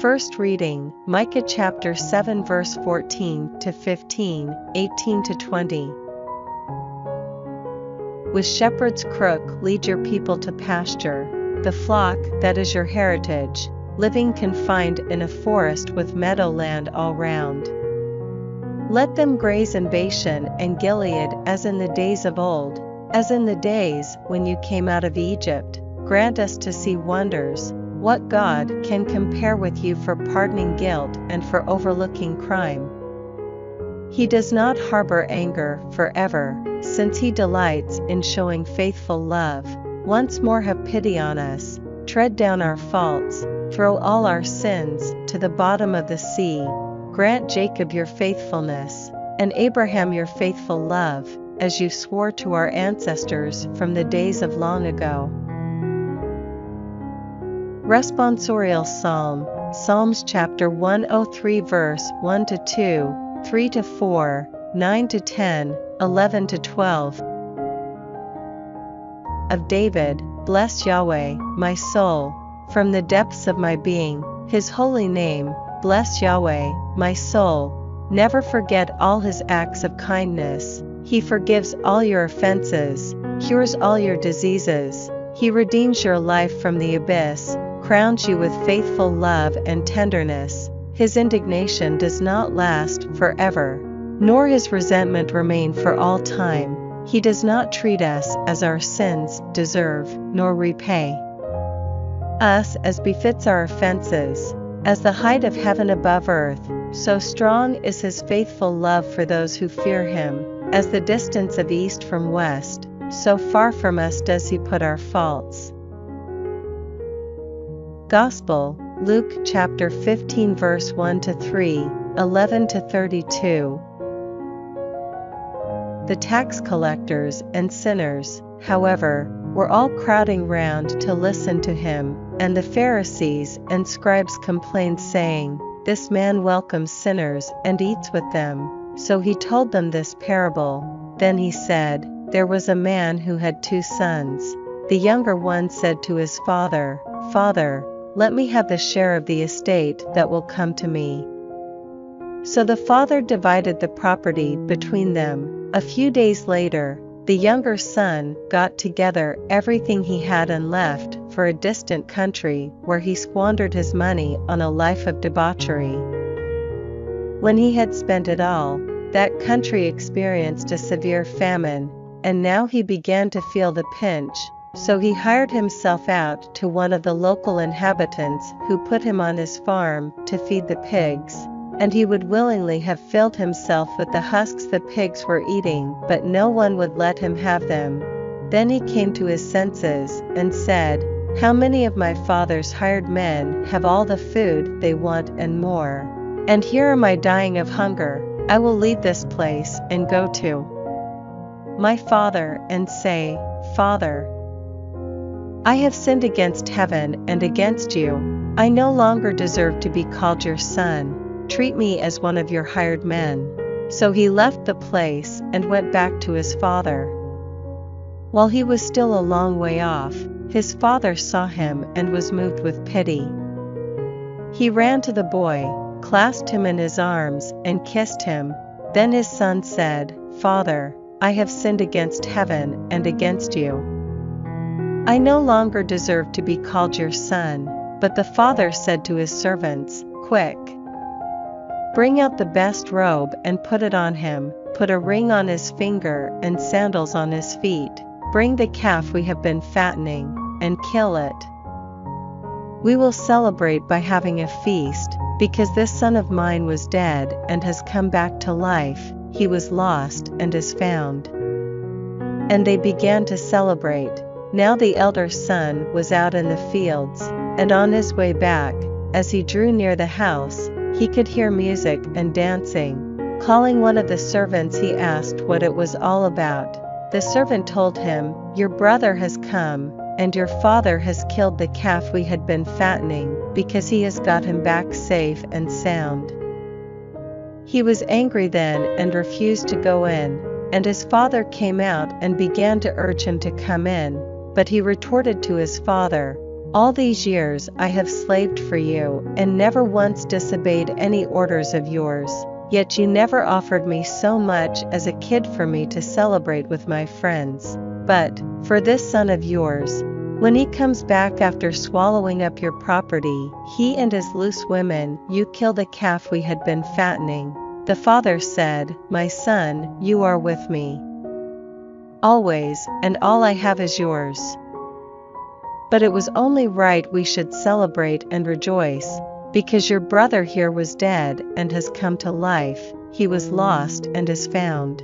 First reading, Micah chapter 7 verse 14 to 15, 18 to 20. With shepherd's crook lead your people to pasture, the flock that is your heritage, living confined in a forest with meadowland all round. Let them graze in Bashan and Gilead as in the days of old, as in the days when you came out of Egypt. Grant us to see wonders. What God can compare with you for pardoning guilt and for overlooking crime? He does not harbor anger forever, since he delights in showing faithful love. Once more have pity on us, tread down our faults, throw all our sins to the bottom of the sea. Grant Jacob your faithfulness, and Abraham your faithful love, as you swore to our ancestors from the days of long ago. Responsorial Psalm, Psalms chapter 103 verse 1 to 2, 3 to 4, 9 to 10, 11 to 12. Of David, bless Yahweh, my soul, from the depths of my being, his holy name. Bless Yahweh, my soul. Never forget all his acts of kindness. He forgives all your offenses, cures all your diseases. He redeems your life from the abyss, crowns you with faithful love and tenderness. His indignation does not last forever, nor his resentment remain for all time. He does not treat us as our sins deserve, nor repay us as befits our offenses. As the height of heaven above earth, so strong is his faithful love for those who fear him. As the distance of east from west, so far from us does he put our faults. Gospel, Luke chapter 15 verse 1 to 3, 11 to 32. The tax collectors and sinners, however, were all crowding round to listen to him, and the Pharisees and scribes complained, saying, "This man welcomes sinners and eats with them." So he told them this parable. Then he said, "There was a man who had 2 sons. The younger one said to his father, 'Father, let me have the share of the estate that will come to me.' So the father divided the property between them. A few days later, the younger son got together everything he had and left for a distant country, where he squandered his money on a life of debauchery. When he had spent it all, that country experienced a severe famine, and now he began to feel the pinch. So he hired himself out to one of the local inhabitants, who put him on his farm to feed the pigs. And he would willingly have filled himself with the husks the pigs were eating, but no one would let him have them. Then he came to his senses, and said, 'How many of my father's hired men have all the food they want and more? And here am I dying of hunger. I will leave this place and go to my father and say, Father, I have sinned against heaven and against you. I no longer deserve to be called your son. Treat me as one of your hired men.' So he left the place and went back to his father. While he was still a long way off, his father saw him and was moved with pity. He ran to the boy, clasped him in his arms, and kissed him. Then his son said, 'Father, I have sinned against heaven and against you. I no longer deserve to be called your son.' But the father said to his servants, 'Quick! Bring out the best robe and put it on him, put a ring on his finger and sandals on his feet. Bring the calf we have been fattening, and kill it. We will celebrate by having a feast, because this son of mine was dead and has come back to life, he was lost and is found.' And they began to celebrate. Now the elder son was out in the fields, and on his way back, as he drew near the house, he could hear music and dancing. Calling one of the servants, he asked what it was all about. The servant told him, 'Your brother has come, and your father has killed the calf we had been fattening, because he has got him back safe and sound.' He was angry then and refused to go in, and his father came out and began to urge him to come in. But he retorted to his father, All these years I have slaved for you, and never once disobeyed any orders of yours, yet you never offered me so much as a kid for me to celebrate with my friends. But, for this son of yours, when he comes back after swallowing up your property, he and his loose women, you killed a calf we had been fattening." The father said, "My son, you are with me always, and all I have is yours. But it was only right we should celebrate and rejoice, because your brother here was dead and has come to life, he was lost and is found."